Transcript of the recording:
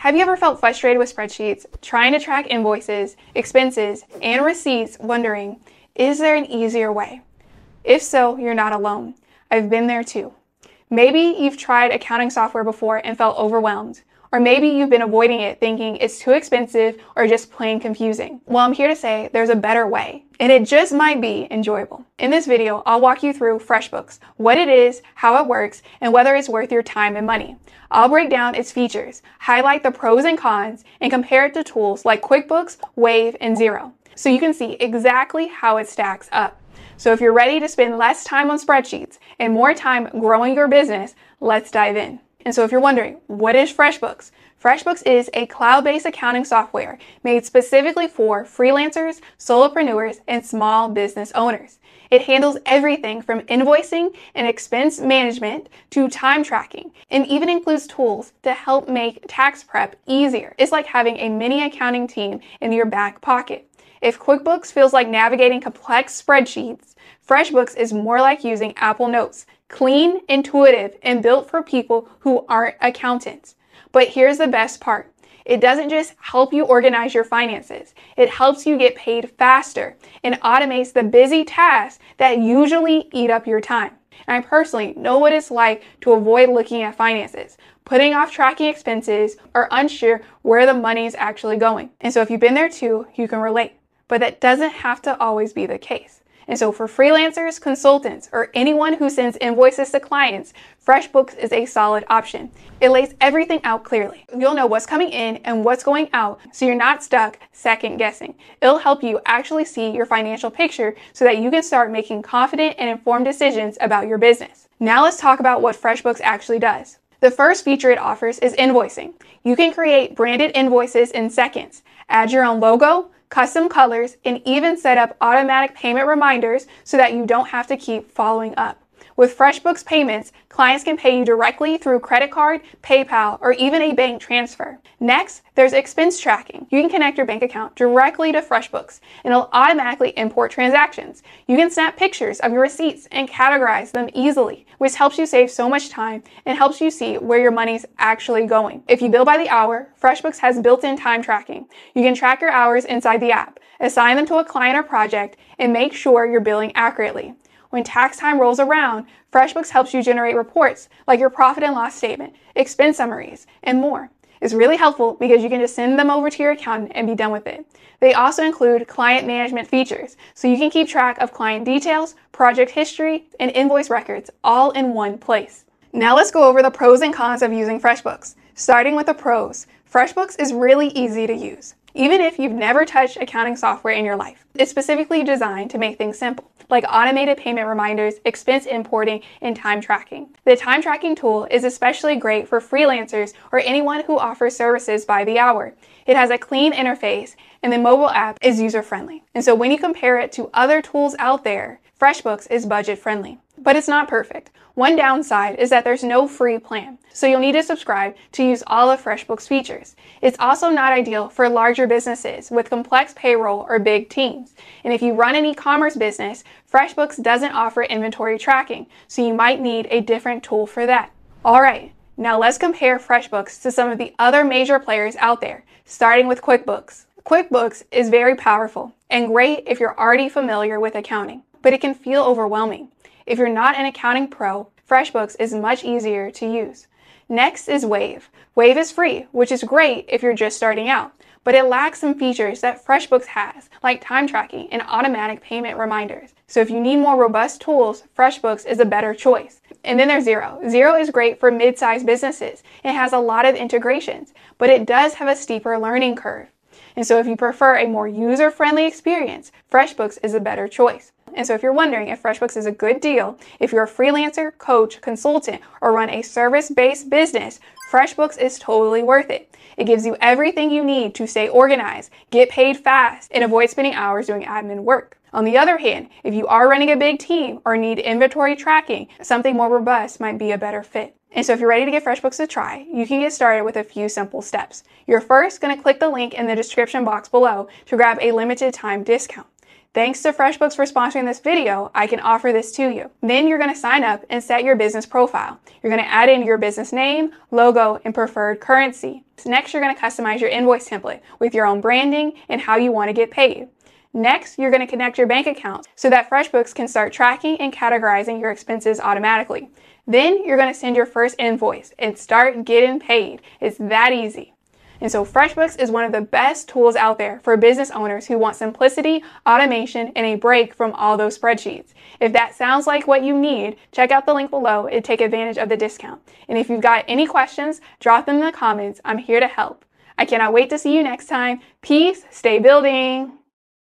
Have you ever felt frustrated with spreadsheets, trying to track invoices, expenses, and receipts, wondering, is there an easier way? If so, you're not alone. I've been there too. Maybe you've tried accounting software before and felt overwhelmed. Or maybe you've been avoiding it thinking it's too expensive or just plain confusing. Well, I'm here to say there's a better way, and it just might be enjoyable. In this video, I'll walk you through FreshBooks, what it is, how it works, and whether it's worth your time and money. I'll break down its features, highlight the pros and cons, and compare it to tools like QuickBooks, Wave, and Xero, so you can see exactly how it stacks up. So if you're ready to spend less time on spreadsheets and more time growing your business, let's dive in. And so if you're wondering, what is FreshBooks? FreshBooks is a cloud-based accounting software made specifically for freelancers, solopreneurs, and small business owners. It handles everything from invoicing and expense management to time tracking, and even includes tools to help make tax prep easier. It's like having a mini accounting team in your back pocket. If QuickBooks feels like navigating complex spreadsheets, FreshBooks is more like using Apple Notes. Clean, intuitive, and built for people who aren't accountants. But here's the best part. It doesn't just help you organize your finances. It helps you get paid faster and automates the busy tasks that usually eat up your time. And I personally know what it's like to avoid looking at finances, putting off tracking expenses, or unsure where the money is actually going. And so if you've been there too, you can relate. But that doesn't have to always be the case. And so for freelancers, consultants, or anyone who sends invoices to clients, FreshBooks is a solid option. It lays everything out clearly. You'll know what's coming in and what's going out, so you're not stuck second guessing. It'll help you actually see your financial picture so that you can start making confident and informed decisions about your business. Now let's talk about what FreshBooks actually does. The first feature it offers is invoicing. You can create branded invoices in seconds, add your own logo, custom colors, and even set up automatic payment reminders so that you don't have to keep following up. With FreshBooks payments, clients can pay you directly through credit card, PayPal, or even a bank transfer. Next, there's expense tracking. You can connect your bank account directly to FreshBooks, and it'll automatically import transactions. You can snap pictures of your receipts and categorize them easily, which helps you save so much time and helps you see where your money's actually going. If you bill by the hour, FreshBooks has built-in time tracking. You can track your hours inside the app, assign them to a client or project, and make sure you're billing accurately. When tax time rolls around, FreshBooks helps you generate reports like your profit and loss statement, expense summaries, and more. It's really helpful because you can just send them over to your accountant and be done with it. They also include client management features, so you can keep track of client details, project history, and invoice records all in one place. Now let's go over the pros and cons of using FreshBooks. Starting with the pros, FreshBooks is really easy to use. Even if you've never touched accounting software in your life, it's specifically designed to make things simple, like automated payment reminders, expense importing, and time tracking. The time tracking tool is especially great for freelancers or anyone who offers services by the hour. It has a clean interface, and the mobile app is user-friendly. And so when you compare it to other tools out there, FreshBooks is budget-friendly. But it's not perfect. One downside is that there's no free plan, so you'll need to subscribe to use all of FreshBooks' features. It's also not ideal for larger businesses with complex payroll or big teams. And if you run an e-commerce business, FreshBooks doesn't offer inventory tracking, so you might need a different tool for that. All right, now let's compare FreshBooks to some of the other major players out there, starting with QuickBooks. QuickBooks is very powerful and great if you're already familiar with accounting, but it can feel overwhelming. If you're not an accounting pro, FreshBooks is much easier to use. Next is Wave. Wave is free, which is great if you're just starting out, but it lacks some features that FreshBooks has, like time tracking and automatic payment reminders. So if you need more robust tools, FreshBooks is a better choice. And then there's Xero. Xero is great for mid-sized businesses. It has a lot of integrations, but it does have a steeper learning curve. And so if you prefer a more user-friendly experience, FreshBooks is a better choice. And so if you're wondering if FreshBooks is a good deal, if you're a freelancer, coach, consultant, or run a service-based business, FreshBooks is totally worth it. It gives you everything you need to stay organized, get paid fast, and avoid spending hours doing admin work. On the other hand, if you are running a big team or need inventory tracking, something more robust might be a better fit. And so if you're ready to give FreshBooks a try, you can get started with a few simple steps. You're first going to click the link in the description box below to grab a limited time discount. Thanks to FreshBooks for sponsoring this video, I can offer this to you. Then you're going to sign up and set your business profile. You're going to add in your business name, logo, and preferred currency. Next, you're going to customize your invoice template with your own branding and how you want to get paid. Next, you're going to connect your bank account so that FreshBooks can start tracking and categorizing your expenses automatically. Then you're going to send your first invoice and start getting paid. It's that easy. And so FreshBooks is one of the best tools out there for business owners who want simplicity, automation, and a break from all those spreadsheets. If that sounds like what you need, check out the link below and take advantage of the discount. And if you've got any questions, drop them in the comments. I'm here to help. I cannot wait to see you next time. Peace, stay building.